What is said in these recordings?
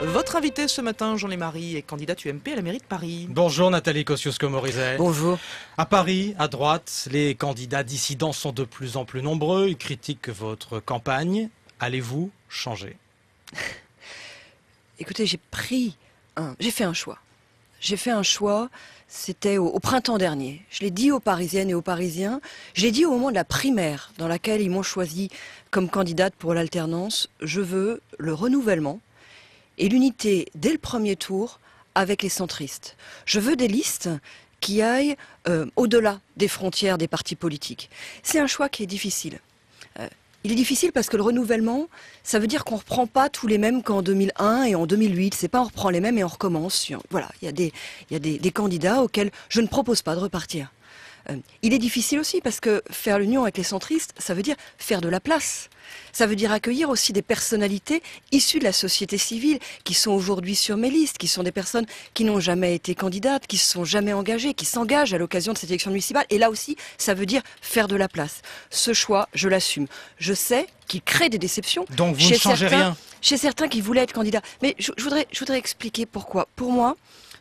Votre invité ce matin, Jean Lémarie, est candidate UMP à la mairie de Paris. Bonjour Nathalie Kosciusko-Morizet. Bonjour. À Paris, à droite, les candidats dissidents sont de plus en plus nombreux. Ils critiquent votre campagne. Allez-vous changer? Écoutez, j'ai fait un choix. J'ai fait un choix, c'était au printemps dernier. Je l'ai dit aux Parisiennes et aux Parisiens, je l'ai dit au moment de la primaire dans laquelle ils m'ont choisi comme candidate pour l'alternance. Je veux le renouvellement et l'unité dès le premier tour avec les centristes. Je veux des listes qui aillent au-delà des frontières des partis politiques. C'est un choix qui est difficile. Il est difficile parce que le renouvellement, ça veut dire qu'on ne reprend pas tous les mêmes qu'en 2001 et en 2008. C'est pas on reprend les mêmes et on recommence. Voilà, il y a des candidats auxquels je ne propose pas de repartir. Il est difficile aussi parce que faire l'union avec les centristes, ça veut dire faire de la place. Ça veut dire accueillir aussi des personnalités issues de la société civile qui sont aujourd'hui sur mes listes, qui sont des personnes qui n'ont jamais été candidates, qui ne se sont jamais engagées, qui s'engagent à l'occasion de cette élection municipale. Et là aussi, ça veut dire faire de la place. Ce choix, je l'assume. Je sais qu'il crée des déceptions. Donc vous ne changez rien? Chez certains qui voulaient être candidats. Mais je voudrais expliquer pourquoi. Pour moi,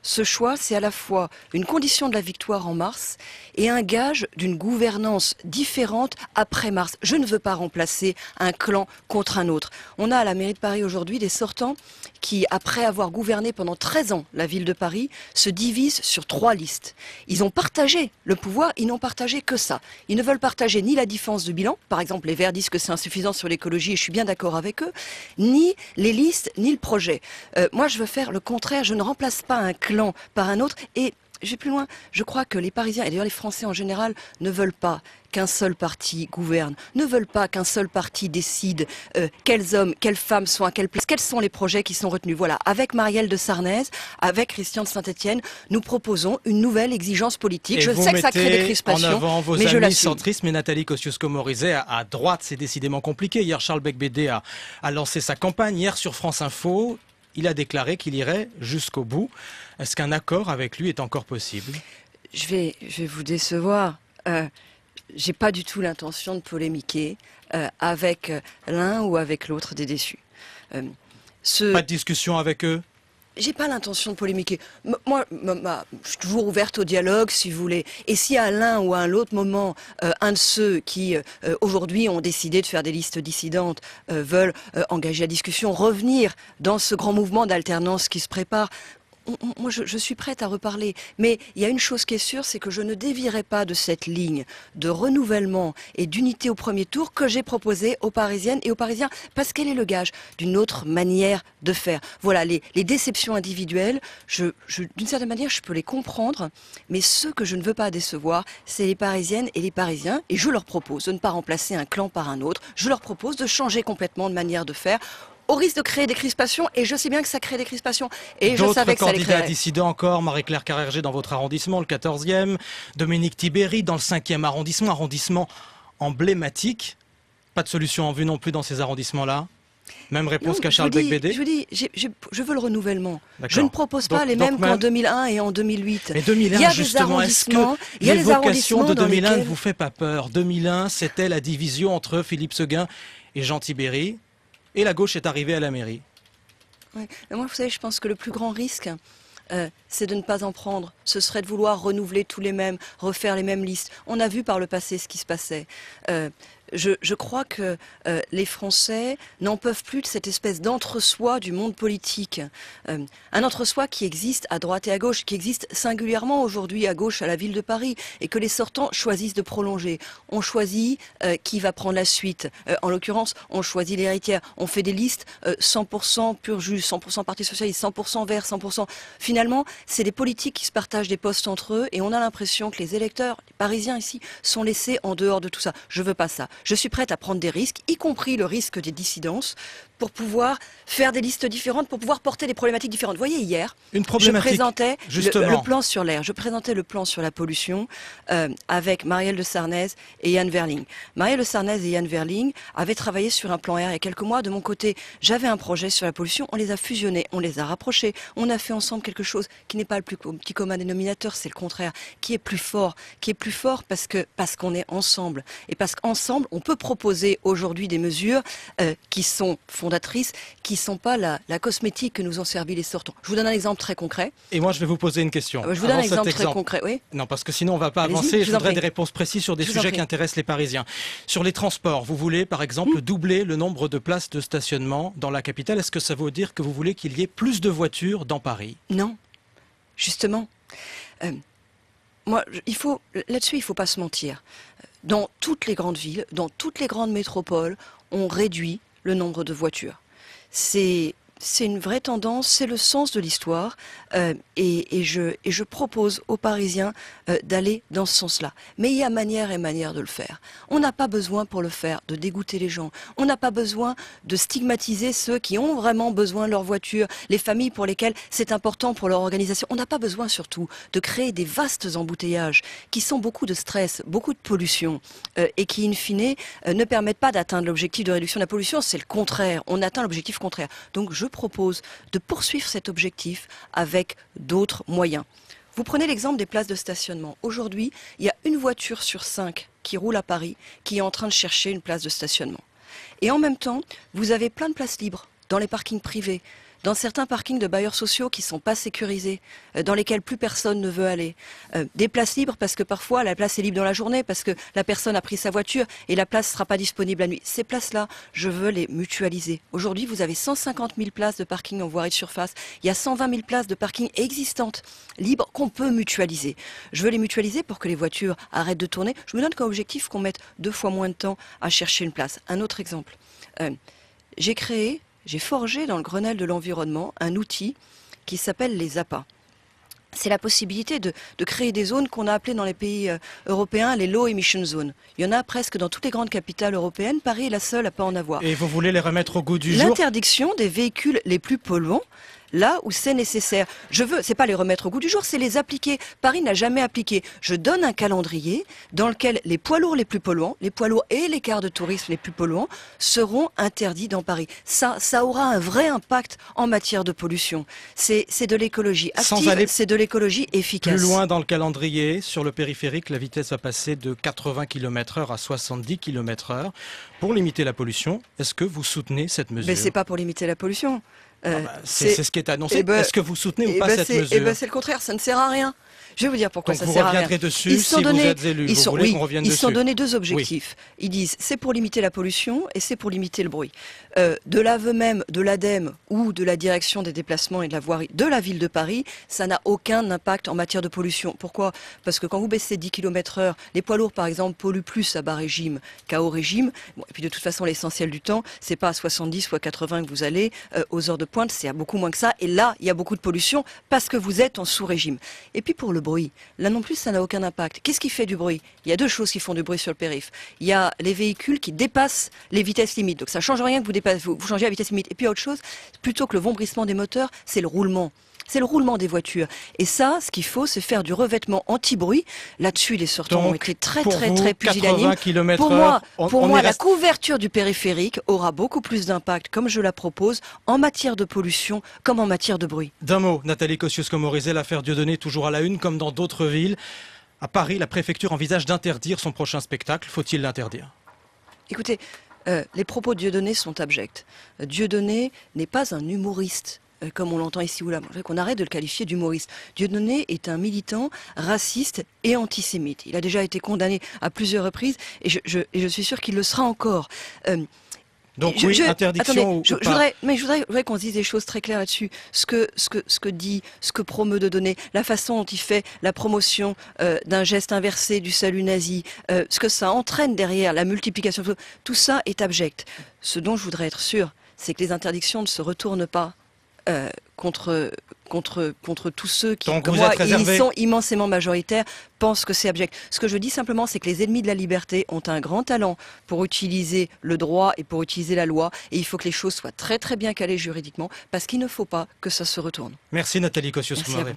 ce choix, c'est à la fois une condition de la victoire en mars et un gage d'une gouvernance différente après mars. Je ne veux pas remplacer un clan contre un autre. On a à la mairie de Paris aujourd'hui des sortants qui, après avoir gouverné pendant 13 ans la ville de Paris, se divisent sur 3 listes. Ils ont partagé le pouvoir, ils n'ont partagé que ça. Ils ne veulent partager ni la différence de bilan, par exemple les Verts disent que c'est insuffisant sur l'écologie et je suis bien d'accord avec eux, ni les listes, ni le projet. Moi je veux faire le contraire, je ne remplace pas un clan par un autre et je vais plus loin. Je crois que les Parisiens, et d'ailleurs les Français en général, ne veulent pas qu'un seul parti gouverne, ne veulent pas qu'un seul parti décide quels hommes, quelles femmes sont à quelle place, quels sont les projets qui sont retenus. Voilà, avec Marielle de Sarnez, avec Christian de Saint-Etienne, nous proposons une nouvelle exigence politique. Je sais que ça crée des crispations, en avant vos mais je amis l'assume. centristes, mais Nathalie Kosciusko-Morizet, à droite, c'est décidément compliqué. Hier, Charles Becbédé a lancé sa campagne. Hier, sur France Info, il a déclaré qu'il irait jusqu'au bout. Est-ce qu'un accord avec lui est encore possible? Je vais vous décevoir. J'ai pas du tout l'intention de polémiquer avec l'un ou avec l'autre des déçus. Pas de discussion avec eux? J'ai pas l'intention de polémiquer. Moi, je suis toujours ouverte au dialogue, si vous voulez. Et si à l'un ou à un autre moment, un de ceux qui, aujourd'hui, ont décidé de faire des listes dissidentes, veulent engager la discussion, revenir dans ce grand mouvement d'alternance qui se prépare, moi, je suis prête à reparler. Mais il y a une chose qui est sûre, c'est que je ne dévierai pas de cette ligne de renouvellement et d'unité au premier tour que j'ai proposée aux Parisiennes et aux Parisiens, parce qu'elle est le gage d'une autre manière de faire. Voilà, les déceptions individuelles, d'une certaine manière, je peux les comprendre, mais ceux que je ne veux pas décevoir, c'est les Parisiennes et les Parisiens, et je leur propose de ne pas remplacer un clan par un autre, je leur propose de changer complètement de manière de faire, au risque de créer des crispations, et je sais bien que ça crée des crispations. Et je savais que ça allait créer. D'autres candidats dissidents encore, Marie-Claire Carrère dans votre arrondissement, le 14e, Dominique Tibéri dans le 5e arrondissement emblématique. Pas de solution en vue non plus dans ces arrondissements-là? Même réponse qu'à Charles Becbédé? Je vous dis, je veux le renouvellement. Je ne propose pas les mêmes qu'en 2001 et en 2008. Mais 2001, il y a justement, est-ce que l'évocation de 2001 ne vous fait pas peur? 2001, c'était la division entre Philippe Séguin et Jean Tibéri. Et la gauche est arrivée à la mairie. Ouais. Mais moi, vous savez, je pense que le plus grand risque, c'est de ne pas en prendre. Ce serait de vouloir renouveler tous les mêmes, refaire les mêmes listes. On a vu par le passé ce qui se passait. Je crois que les Français n'en peuvent plus de cette espèce d'entre-soi du monde politique. Un entre-soi qui existe à droite et à gauche, qui existe singulièrement aujourd'hui à gauche à la ville de Paris, et que les sortants choisissent de prolonger. On choisit qui va prendre la suite. En l'occurrence, on choisit l'héritière. On fait des listes 100% pur jus, 100% Parti Socialiste, 100% Vert, 100%... Finalement, c'est des politiques qui se partagent des postes entre eux, et on a l'impression que les électeurs, les Parisiens ici, sont laissés en dehors de tout ça. Je veux pas ça. Je suis prête à prendre des risques, y compris le risque des dissidences, pour pouvoir faire des listes différentes, pour pouvoir porter des problématiques différentes. Vous voyez, hier, je présentais le plan sur l'air, je présentais le plan sur la pollution avec Marielle de Sarnez et Yann Verling. Marielle de Sarnez et Yann Verling avaient travaillé sur un plan air il y a quelques mois. De mon côté, j'avais un projet sur la pollution, on les a fusionnés, on les a rapprochés, on a fait ensemble quelque chose qui n'est pas le plus petit commun dénominateur, c'est le contraire, qui est plus fort parce qu'on est ensemble, et parce qu'ensemble, on peut proposer aujourd'hui des mesures qui sont fondamentales fondatrices qui ne sont pas la cosmétique que nous ont servi les sortons. Je vous donne un exemple très concret. Et moi, je vais vous poser une question. Je vous donne un Avant cet exemple très concret, oui. Non, parce que sinon, on ne va pas Allez-y, avancer. Je vous en voudrais prie. des réponses précises sur des Je vous en sujets prie. qui intéressent les Parisiens. Sur les transports, vous voulez, par exemple, doubler le nombre de places de stationnement dans la capitale. Est-ce que ça veut dire que vous voulez qu'il y ait plus de voitures dans Paris? Non, justement. Là-dessus, il ne faut pas se mentir. Dans toutes les grandes villes, dans toutes les grandes métropoles, on réduit le nombre de voitures. C'est une vraie tendance, c'est le sens de l'histoire et je propose aux Parisiens d'aller dans ce sens-là. Mais il y a manière et manière de le faire. On n'a pas besoin pour le faire de dégoûter les gens. On n'a pas besoin de stigmatiser ceux qui ont vraiment besoin de leur voiture, les familles pour lesquelles c'est important pour leur organisation. On n'a pas besoin surtout de créer des vastes embouteillages qui sont beaucoup de stress, beaucoup de pollution et qui, in fine, ne permettent pas d'atteindre l'objectif de réduction de la pollution. C'est le contraire. On atteint l'objectif contraire. Donc je propose de poursuivre cet objectif avec d'autres moyens. Vous prenez l'exemple des places de stationnement. Aujourd'hui, il y a une voiture sur 5 qui roule à Paris qui est en train de chercher une place de stationnement. Et en même temps, vous avez plein de places libres dans les parkings privés, dans certains parkings de bailleurs sociaux qui ne sont pas sécurisés, dans lesquels plus personne ne veut aller. Des places libres parce que parfois la place est libre dans la journée, parce que la personne a pris sa voiture et la place ne sera pas disponible la nuit. Ces places-là, je veux les mutualiser. Aujourd'hui, vous avez 150 000 places de parking en voirie de surface. Il y a 120 000 places de parking existantes, libres, qu'on peut mutualiser. Je veux les mutualiser pour que les voitures arrêtent de tourner. Je me donne comme objectif qu'on mette 2 fois moins de temps à chercher une place. Un autre exemple. J'ai forgé dans le Grenelle de l'environnement un outil qui s'appelle les APA. C'est la possibilité de créer des zones qu'on a appelées dans les pays européens les low emission zones. Il y en a presque dans toutes les grandes capitales européennes. Paris est la seule à pas en avoir. Et vous voulez les remettre au goût du jour? L'interdiction des véhicules les plus polluants, là où c'est nécessaire. C'est pas les remettre au goût du jour, c'est les appliquer. Paris n'a jamais appliqué. Je donne un calendrier dans lequel les poids lourds les plus polluants, les poids lourds et les cars de tourisme les plus polluants seront interdits dans Paris. Ça aura un vrai impact en matière de pollution. C'est de l'écologie active, c'est de l'écologie efficace. Plus loin dans le calendrier, sur le périphérique, la vitesse va passer de 80 km/h à 70 km/h pour limiter la pollution. Est-ce que vous soutenez cette mesure? Mais c'est pas pour limiter la pollution. C'est ce qui est annoncé. Est-ce que vous soutenez ou pas cette mesure? C'est le contraire, ça ne sert à rien. Je vais vous dire pourquoi. Donc ça sert à rien. Vous reviendrez dessus si vous êtes élu. Vous voulez qu'on revienne dessus? Ils se sont donnés 2 objectifs. Oui. Ils disent c'est pour limiter la pollution et c'est pour limiter le bruit. De l'aveu même de l'ADEME ou de la direction des déplacements et de la voirie de la ville de Paris, ça n'a aucun impact en matière de pollution. Pourquoi? Parce que quand vous baissez 10 km/h, les poids lourds par exemple polluent plus à bas régime qu'à haut régime. Bon, et puis de toute façon l'essentiel du temps, c'est pas à 70 ou à 80 que vous allez aux heures de pointe, c'est à beaucoup moins que ça. Et là, il y a beaucoup de pollution parce que vous êtes en sous-régime. Et puis pour le bruit, là non plus ça n'a aucun impact. Qu'est-ce qui fait du bruit? Il y a 2 choses qui font du bruit sur le périph'. Il y a les véhicules qui dépassent les vitesses limites. Donc ça change rien que vous changez la vitesse limite. Et puis autre chose, plutôt que le vombrissement des moteurs, c'est le roulement. C'est le roulement des voitures. Et ça, ce qu'il faut, c'est faire du revêtement anti-bruit. Là-dessus, les sortants ont été très pusillanimes. Pour moi, la couverture du périphérique aura beaucoup plus d'impact, comme je la propose, en matière de pollution comme en matière de bruit. D'un mot, Nathalie Kosciusko-Morizet, l'affaire Dieudonné toujours à la une, comme dans d'autres villes. À Paris, la préfecture envisage d'interdire son prochain spectacle. Faut-il l'interdire? Écoutez, les propos de Dieudonné sont abjects. Dieudonné n'est pas un humoriste, comme on l'entend ici ou là. Je voudrais qu'on arrête de le qualifier d'humoriste. Dieudonné est un militant raciste et antisémite. Il a déjà été condamné à plusieurs reprises et je suis sûr qu'il le sera encore. Donc interdiction ou pas. Je voudrais qu'on se dise des choses très claires là-dessus. Ce que promeut Dieudonné, la façon dont il fait la promotion d'un geste inversé du salut nazi, ce que ça entraîne derrière, la multiplication, tout ça est abject. Ce dont je voudrais être sûr, c'est que les interdictions ne se retournent pas contre tous ceux qui, comme moi, ils sont immensément majoritaires, pensent que c'est abject. Ce que je dis simplement, c'est que les ennemis de la liberté ont un grand talent pour utiliser le droit et pour utiliser la loi. Et il faut que les choses soient très très bien calées juridiquement, parce qu'il ne faut pas que ça se retourne. Merci Nathalie Kosciusko-Morizet.